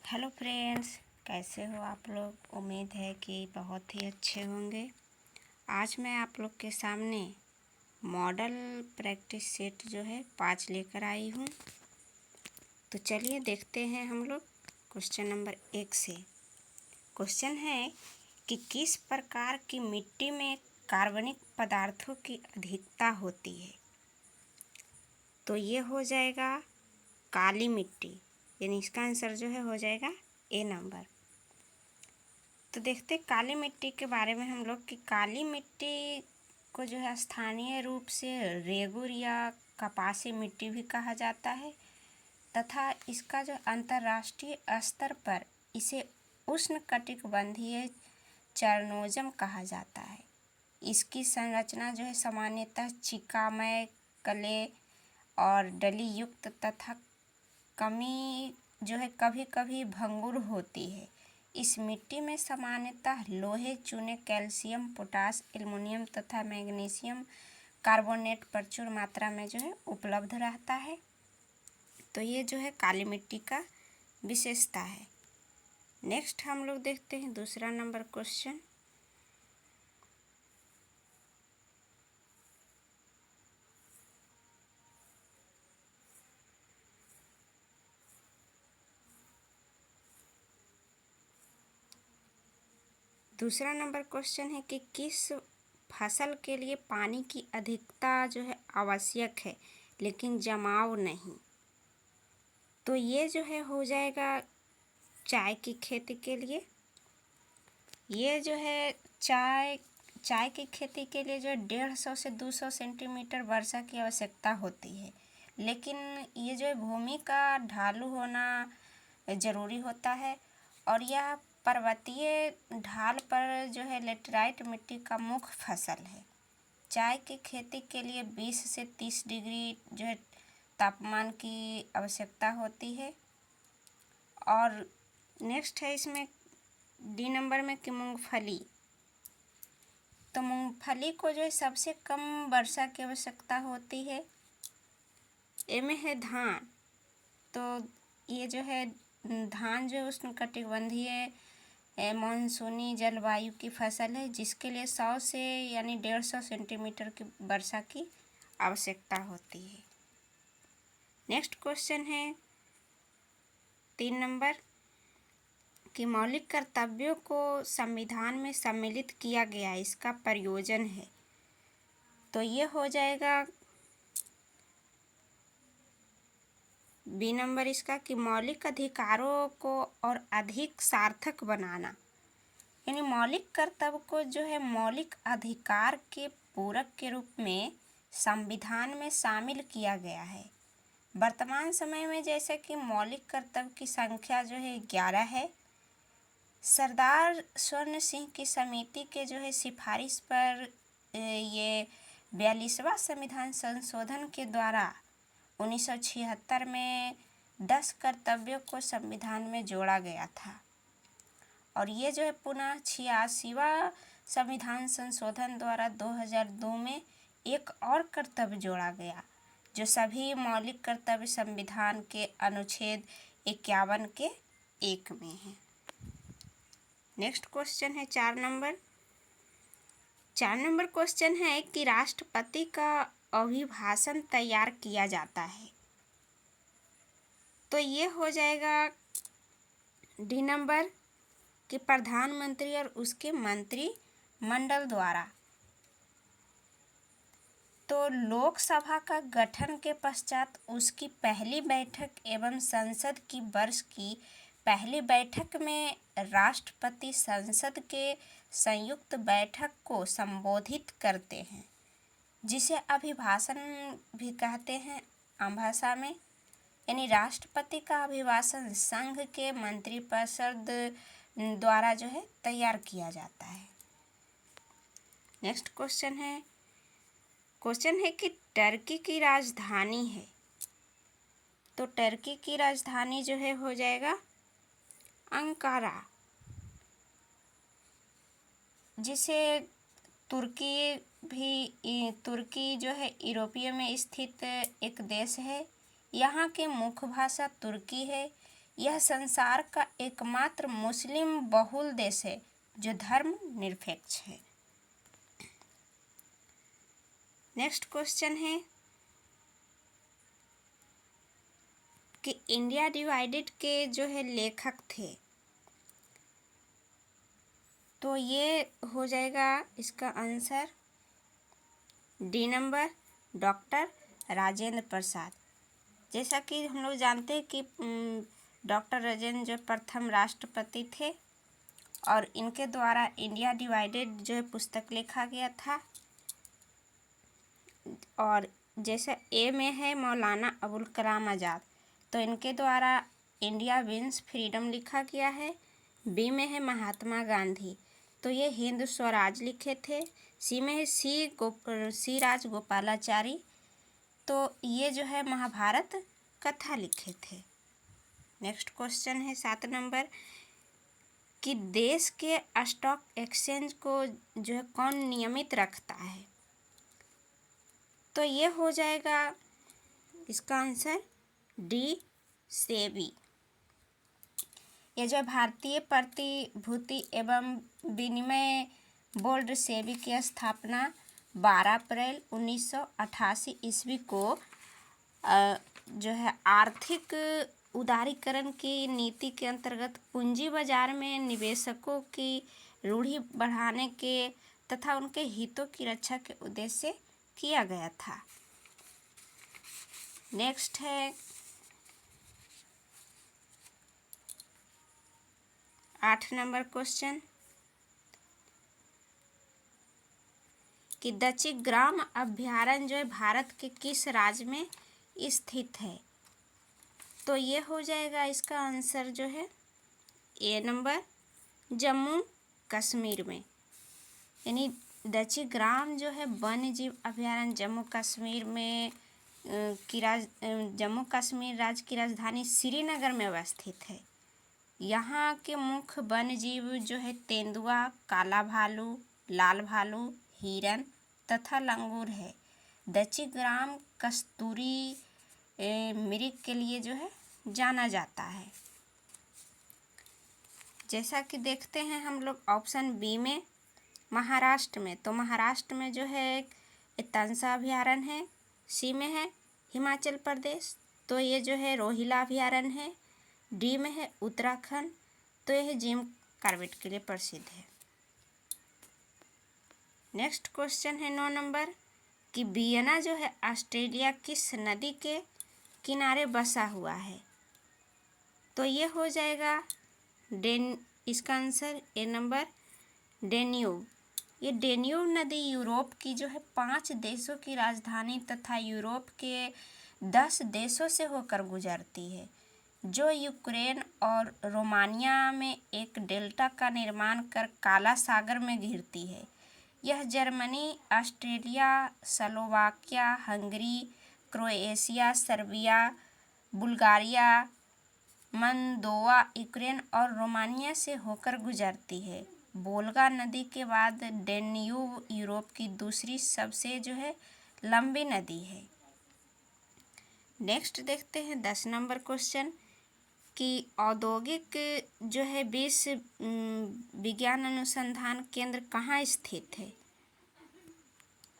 Hello friends, कैसे हो आप लोग। उम्मीद है कि बहुत ही अच्छे होंगे। आज मैं आप लोग के सामने मॉडल प्रैक्टिस सेट जो है 5 लेकर आई हूँ। तो चलिए देखते हैं हम लोग क्वेश्चन नंबर 1 से। क्वेश्चन है कि किस प्रकार की मिट्टी में कार्बनिक पदार्थों की अधिकता होती है। तो ये हो जाएगा काली मिट्टी, यानी इसका आंसर जो है हो जाएगा ए नंबर। तो देखते काली मिट्टी के बारे में हम लोग कि काली मिट्टी को जो है स्थानीय रूप से रेगुर या कपासी मिट्टी भी कहा जाता है तथा इसका जो अंतर्राष्ट्रीय स्तर पर इसे उष्णकटिबंधीय चरनोजम कहा जाता है। इसकी संरचना जो है सामान्यतः चिकामय कले और डली युक्त तथा कमी जो है कभी कभी भंगुर होती है। इस मिट्टी में सामान्यतः लोहे, चूने, कैल्शियम, पोटास, एल्युमिनियम तथा मैग्नीशियम कार्बोनेट प्रचुर मात्रा में जो है उपलब्ध रहता है। तो ये जो है काली मिट्टी का विशेषता है। नेक्स्ट हम लोग देखते हैं दूसरा नंबर क्वेश्चन। दूसरा नंबर क्वेश्चन है कि किस फसल के लिए पानी की अधिकता जो है आवश्यक है लेकिन जमाव नहीं। तो ये जो है हो जाएगा चाय की खेती के लिए। ये जो है चाय की खेती के लिए जो 150 से 200 सेंटीमीटर वर्षा की आवश्यकता होती है, लेकिन ये जो है भूमि का ढालू होना ज़रूरी होता है और यह पर्वतीय ढाल पर जो है लेटराइट मिट्टी का मुख्य फसल है। चाय की खेती के लिए 20 से 30 डिग्री जो है तापमान की आवश्यकता होती है। और नेक्स्ट है इसमें डी नंबर में कि मूंगफली। तो मूंगफली को जो है सबसे कम वर्षा की आवश्यकता होती है। ए में है धान। तो ये जो है धान जो है उष्णकटिबंधीय मानसूनी जलवायु की फसल है जिसके लिए 100 से यानी 150 सेंटीमीटर की वर्षा की आवश्यकता होती है। नेक्स्ट क्वेश्चन है 3 नंबर कि मौलिक कर्तव्यों को संविधान में सम्मिलित किया गया, इसका प्रयोजन है। तो ये हो जाएगा बी नंबर इसका कि मौलिक अधिकारों को और अधिक सार्थक बनाना, यानी मौलिक कर्तव्य को जो है मौलिक अधिकार के पूरक के रूप में संविधान में शामिल किया गया है। वर्तमान समय में जैसे कि मौलिक कर्तव्य की संख्या जो है 11 है। सरदार स्वर्ण सिंह की समिति के जो है सिफारिश पर ये 42वां संविधान संशोधन के द्वारा 1976 में 10 कर्तव्यों को संविधान में जोड़ा गया था और ये जो है पुनः 86वां संविधान संशोधन द्वारा 2002 में एक और कर्तव्य जोड़ा गया जो सभी मौलिक कर्तव्य संविधान के अनुच्छेद 51 के 1 में है। नेक्स्ट क्वेश्चन है 4 नंबर। 4 नंबर क्वेश्चन है कि राष्ट्रपति का अभिभाषण तैयार किया जाता है। तो ये हो जाएगा डी नंबर कि प्रधानमंत्री और उसके मंत्रिमंडल द्वारा। तो लोकसभा का गठन के पश्चात उसकी पहली बैठक एवं संसद की वर्ष की पहली बैठक में राष्ट्रपति संसद के संयुक्त बैठक को संबोधित करते हैं, जिसे अभिभाषण भी कहते हैं आम भाषा में। यानी राष्ट्रपति का अभिभाषण संघ के मंत्रिपरिषद द्वारा जो है तैयार किया जाता है। नेक्स्ट क्वेश्चन है कि टर्की की राजधानी है। तो टर्की की राजधानी जो है हो जाएगा अंकारा, जिसे तुर्की जो है यूरोपीय में स्थित एक देश है। यहाँ के मुख्य भाषा तुर्की है। यह संसार का एकमात्र मुस्लिम बहुल देश है जो धर्म निरपेक्ष है। नेक्स्ट क्वेश्चन है कि इंडिया डिवाइडेड के जो है लेखक थे, तो ये हो जाएगा इसका answer D number, doctor Rajendra Prasad. जैसा कि हम लोग जानते हैं कि डॉक्टर राजेंद्र जो प्रथम राष्ट्रपति थे और इनके द्वारा इंडिया डिवाइडेड जो है पुस्तक लिखा गया था। और जैसे ए में है मौलाना अबुल कलाम आज़ाद, तो इनके द्वारा इंडिया विंस फ्रीडम लिखा गया है। बी में है महात्मा गांधी, तो ये हिंद स्वराज लिखे थे। सी में है सी राजगोपालाचारी, तो ये जो है महाभारत कथा लिखे थे। नेक्स्ट क्वेश्चन है 7 नंबर कि देश के स्टॉक एक्सचेंज को जो है कौन नियमित रखता है, तो ये हो जाएगा इसका आंसर डी सेबी। ये जो भारतीय प्रतिभूति एवं विनिमय बोर्ड सेबी की स्थापना 12 अप्रैल 1988 ईस्वी को जो है आर्थिक उदारीकरण की नीति के अंतर्गत पूंजी बाजार में निवेशकों की रूढ़ि बढ़ाने के तथा उनके हितों की रक्षा के उद्देश्य से किया गया था। नेक्स्ट है 8 नंबर क्वेश्चन कि दक्षिण ग्राम अभयारण्य जो है भारत के किस राज्य में स्थित है, तो ये हो जाएगा इसका आंसर जो है ए नंबर, जम्मू कश्मीर में। यानी दक्षिण ग्राम जो है वन्य जीव अभयारण्य जम्मू कश्मीर में जम्मू कश्मीर राज्य की राजधानी श्रीनगर में अवस्थित है। यहाँ के मुख्य वन्य जीव जो है तेंदुआ, काला भालू, लाल भालू, हिरन तथा लंगूर है। दक्षिण ग्राम कस्तूरी मृग के लिए जो है जाना जाता है। जैसा कि देखते हैं हम लोग ऑप्शन बी में महाराष्ट्र में, तो महाराष्ट्र में जो है एक तंसा अभयारण्य है। सी में है हिमाचल प्रदेश, तो ये जो है रोहिला अभयारण्य है। डी में है उत्तराखंड, तो यह जिम कॉर्बेट के लिए प्रसिद्ध है। नेक्स्ट क्वेश्चन है 9 नंबर कि वियना जो है ऑस्ट्रेलिया किस नदी के किनारे बसा हुआ है, तो ये हो जाएगा इसका आंसर ए नंबर, डेन्यूब। ये डेन्यूब नदी यूरोप की जो है 5 देशों की राजधानी तथा यूरोप के 10 देशों से होकर गुजरती है, जो यूक्रेन और रोमानिया में एक डेल्टा का निर्माण कर काला सागर में घिरती है। यह Germany, Austria, Slovakia, Hungary, Croatia, Serbia, Bulgaria, Moldova, Ukraine और रोमानिया से होकर गुजरती है। वोल्गा नदी के बाद डेन्यूब यूरोप की दूसरी सबसे जो है लंबी नदी है। नेक्स्ट देखते हैं 10 नंबर क्वेश्चन कि औद्योगिक जो है विश्व विज्ञान अनुसंधान केंद्र कहाँ स्थित है,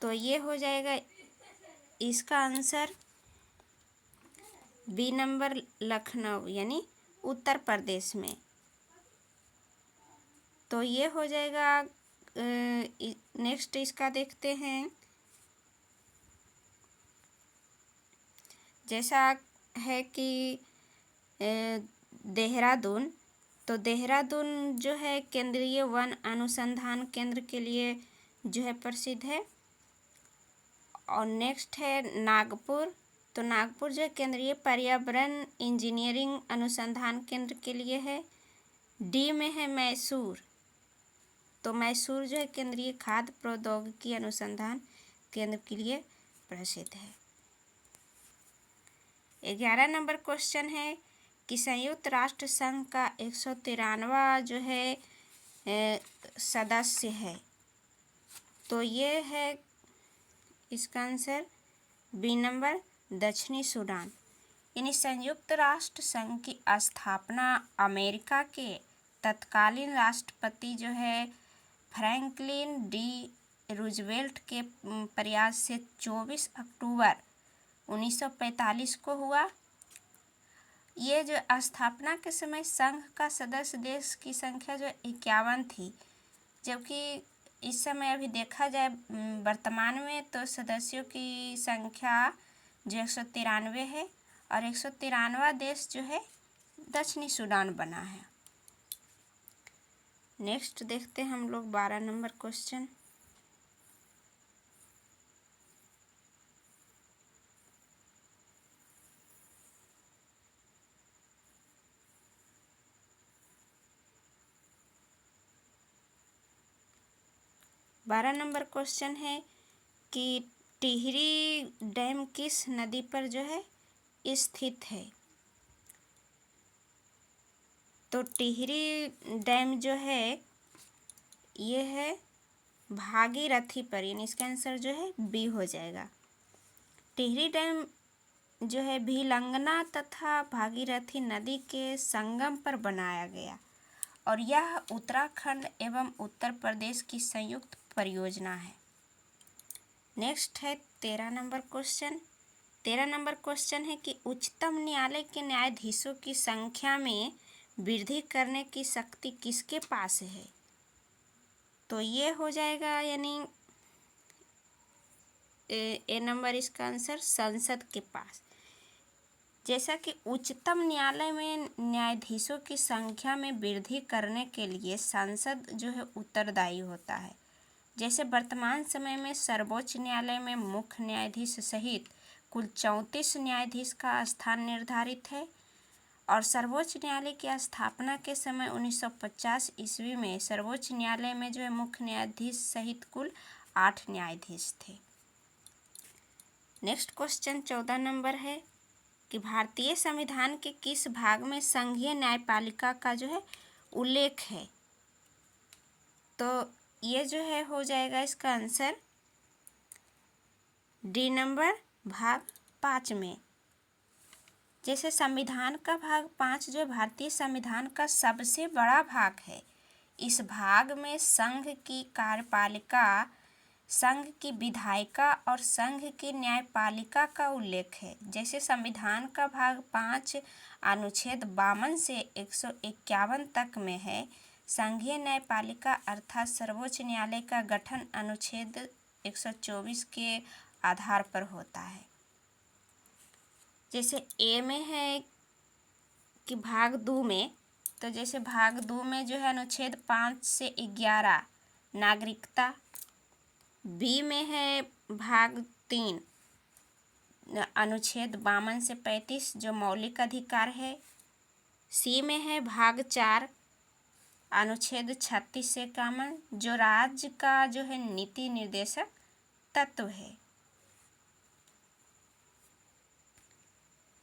तो ये हो जाएगा इसका आंसर बी नंबर, लखनऊ यानी उत्तर प्रदेश में। तो ये हो जाएगा नेक्स्ट इसका देखते हैं। जैसा है कि देहरादून, तो देहरादून जो है केंद्रीय वन अनुसंधान केंद्र के लिए जो है प्रसिद्ध है। और नेक्स्ट है नागपुर, तो नागपुर जो है केंद्रीय पर्यावरण इंजीनियरिंग अनुसंधान केंद्र के लिए है। डी में है मैसूर, तो मैसूर जो है केंद्रीय खाद्य प्रौद्योगिकी अनुसंधान केंद्र के लिए प्रसिद्ध है। 11 नंबर क्वेश्चन है कि संयुक्त राष्ट्र संघ का 193वां जो है सदस्य है, तो ये है इसका आंसर बी नंबर, दक्षिणी सूडान। यानी संयुक्त राष्ट्र संघ की स्थापना अमेरिका के तत्कालीन राष्ट्रपति जो है फ्रैंकलिन डी रूजवेल्ट के प्रयास से 24 अक्टूबर 1945 को हुआ। ये जो स्थापना के समय संघ का सदस्य देश की संख्या जो 51 थी, जबकि इस समय अभी देखा जाए वर्तमान में तो सदस्यों की संख्या जो 193 है और 193वां देश जो है दक्षिणी सूडान बना है। नेक्स्ट देखते हैं हम लोग 12 नंबर क्वेश्चन। बारह नंबर क्वेश्चन है कि टिहरी डैम किस नदी पर जो है स्थित है। तो टिहरी डैम जो है ये है भागीरथी पर, यानी इसका आंसर जो है बी हो जाएगा। टिहरी डैम जो है भिलंगना तथा भागीरथी नदी के संगम पर बनाया गया और यह उत्तराखंड एवं उत्तर प्रदेश की संयुक्त परियोजना है। नेक्स्ट है 13 नंबर क्वेश्चन। 13 नंबर क्वेश्चन है कि उच्चतम न्यायालय के न्यायाधीशों की संख्या में वृद्धि करने की शक्ति किसके पास है। तो ये हो जाएगा यानी ए नंबर इसका आंसर संसद के पास। जैसा कि उच्चतम न्यायालय में न्यायाधीशों की संख्या में वृद्धि करने के लिए संसद जो है उत्तरदायी होता है। जैसे वर्तमान समय में सर्वोच्च न्यायालय में मुख्य न्यायाधीश सहित कुल 34 न्यायाधीश का स्थान निर्धारित है और सर्वोच्च न्यायालय की स्थापना के समय 1950 ईस्वी में सर्वोच्च न्यायालय में जो है मुख्य न्यायाधीश सहित कुल 8 न्यायाधीश थे। नेक्स्ट क्वेश्चन 14 नंबर है कि भारतीय संविधान के किस भाग में संघीय न्यायपालिका का जो है उल्लेख है। तो ये जो है हो जाएगा इसका आंसर डी नंबर भाग 5 में। जैसे संविधान का भाग 5 जो भारतीय संविधान का सबसे बड़ा भाग है, इस भाग में संघ की कार्यपालिका, संघ की विधायिका और संघ की न्यायपालिका का उल्लेख है। जैसे संविधान का भाग 5 अनुच्छेद 52 से 151 तक में है, संघीय न्यायपालिका अर्थात सर्वोच्च न्यायालय का गठन अनुच्छेद 124 के आधार पर होता है। जैसे ए में है कि भाग 2 में, तो जैसे भाग 2 में जो है अनुच्छेद 5 से 11 नागरिकता, बी में है भाग 3 अनुच्छेद 52 से 35 जो मौलिक अधिकार है, सी में है भाग 4 अनुच्छेद 36 से 51 जो राज्य का जो है नीति निर्देशक तत्व है।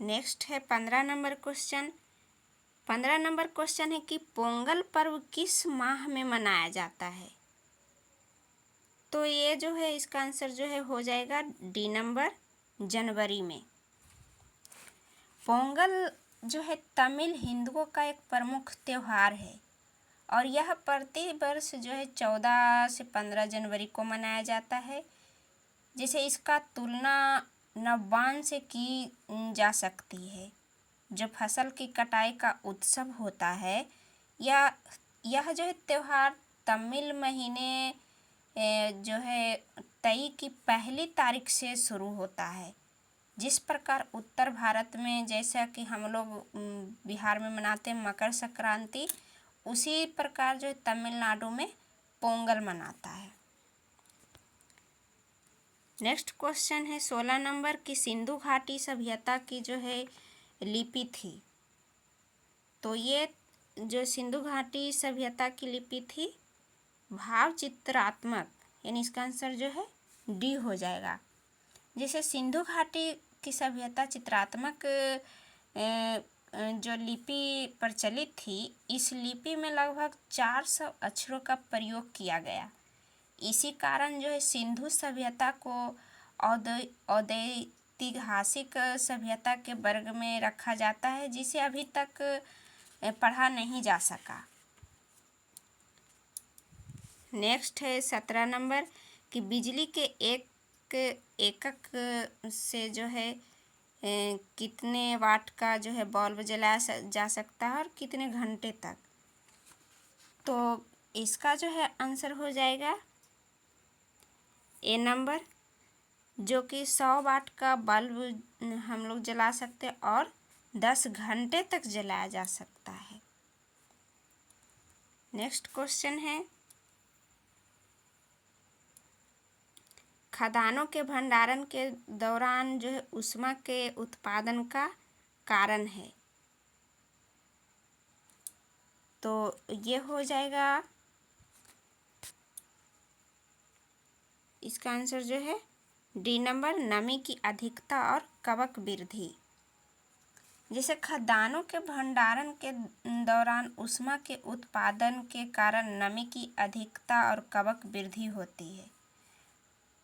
नेक्स्ट है 15 नंबर क्वेश्चन। 15 नंबर क्वेश्चन है कि पोंगल पर्व किस माह में मनाया जाता है। तो ये जो है इसका आंसर जो है हो जाएगा डी नंबर जनवरी में। पोंगल जो है तमिल हिंदुओं का एक प्रमुख त्यौहार है और यह प्रति वर्ष जो है 14 से 15 जनवरी को मनाया जाता है। जैसे इसका तुलना नवान्न से की जा सकती है, जो फसल की कटाई का उत्सव होता है। यह जो है त्यौहार तमिल महीने जो है तई की पहली तारीख से शुरू होता है। जिस प्रकार उत्तर भारत में जैसा कि हम लोग बिहार में मनाते हैं मकर संक्रांति, उसी प्रकार जो है तमिलनाडु में पोंगल मनाता है। नेक्स्ट क्वेश्चन है 16 नंबर की सिंधु घाटी सभ्यता की जो है लिपि थी। तो ये जो सिंधु घाटी सभ्यता की लिपि थी भाव चित्रात्मक, यानी इसका आंसर जो है डी हो जाएगा। जैसे सिंधु घाटी की सभ्यता चित्रात्मक जो लिपि प्रचलित थी, इस लिपि में लगभग 400 अक्षरों का प्रयोग किया गया। इसी कारण जो है सिंधु सभ्यता को प्रागैतिहासिक सभ्यता के वर्ग में रखा जाता है, जिसे अभी तक पढ़ा नहीं जा सका। नेक्स्ट है 17 नंबर कि बिजली के एक एकक से जो है कितने वाट का जो है बल्ब जलाया जा सकता है और कितने घंटे तक। तो इसका जो है आंसर हो जाएगा ए नंबर, जो कि 100 वाट का बल्ब हम लोग जला सकते हैं और 10 घंटे तक जलाया जा सकता है। नेक्स्ट क्वेश्चन है खदानों के भंडारण के दौरान जो है ऊष्मा के उत्पादन का कारण है। तो ये हो जाएगा, इसका आंसर जो है डी नंबर, नमी की अधिकता और कवक वृद्धि। जैसे खदानों के भंडारण के दौरान ऊष्मा के उत्पादन के कारण नमी की अधिकता और कवक वृद्धि होती है।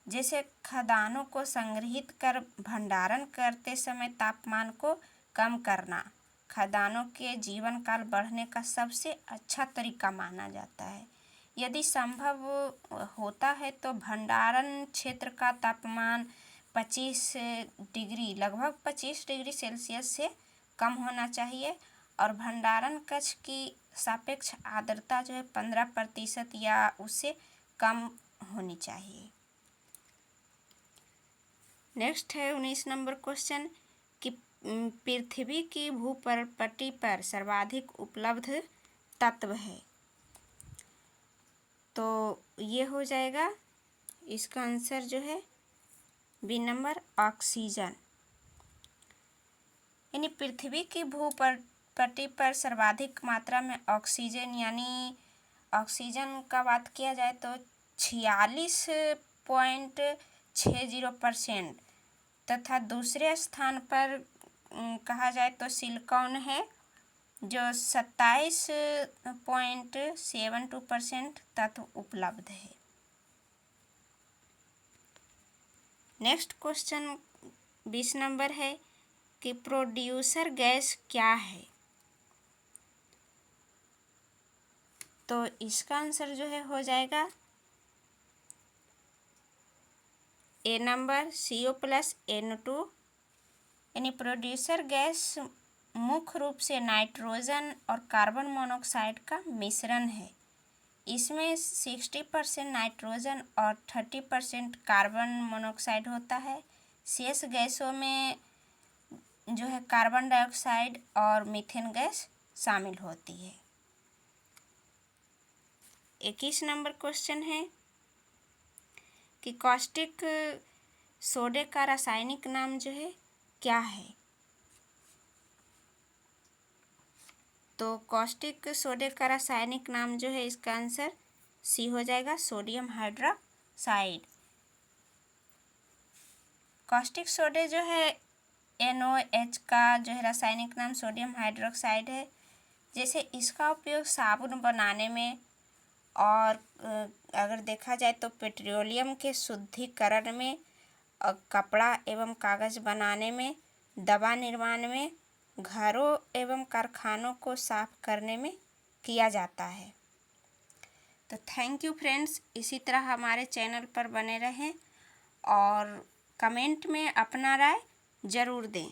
जैसे खदानों को संग्रहित कर भंडारण करते समय तापमान को कम करना खदानों के जीवन काल बढ़ने का सबसे अच्छा तरीका माना जाता है। यदि संभव होता है तो भंडारण क्षेत्र का तापमान 25 डिग्री लगभग 25 डिग्री सेल्सियस से कम होना चाहिए और भंडारण कक्ष की सापेक्ष आर्द्रता जो है 15% या उससे कम होनी चाहिए। नेक्स्ट है 19 नंबर क्वेश्चन कि पृथ्वी की भूपटल पर सर्वाधिक उपलब्ध तत्व है। तो ये हो जाएगा, इसका आंसर जो है बी नंबर, ऑक्सीजन। यानी पृथ्वी की भूपटल पर सर्वाधिक मात्रा में ऑक्सीजन यानी ऑक्सीजन का बात किया जाए तो 46.60% तथा दूसरे स्थान पर कहा जाए तो सिलिकॉन है जो 27.72% तत्व उपलब्ध है। नेक्स्ट क्वेश्चन 20 नंबर है कि प्रोड्यूसर गैस क्या है। तो इसका आंसर जो है हो जाएगा ए नंबर, CO+N2। यानी प्रोड्यूसर गैस मुख्य रूप से नाइट्रोजन और कार्बन मोनोऑक्साइड का मिश्रण है। इसमें 60% नाइट्रोजन और 30% कार्बन मोनोऑक्साइड होता है। शेष गैसों में जो है कार्बन डाइऑक्साइड और मीथेन गैस शामिल होती है। 21 नंबर क्वेश्चन है कि कास्टिक सोडे का रासायनिक नाम जो है क्या है। तो कास्टिक सोडे का रासायनिक नाम जो है, इसका आंसर सी हो जाएगा, सोडियम हाइड्रोक्साइड। कास्टिक सोडे जो है NOH का जो है रासायनिक नाम सोडियम हाइड्रोक्साइड है। जैसे इसका उपयोग साबुन बनाने में और अगर देखा जाए तो पेट्रोलियम के शुद्धिकरण में और कपड़ा एवं कागज़ बनाने में, दवा निर्माण में, घरों एवं कारखानों को साफ करने में किया जाता है। तो थैंक यू फ्रेंड्स, इसी तरह हमारे चैनल पर बने रहें और कमेंट में अपना राय ज़रूर दें।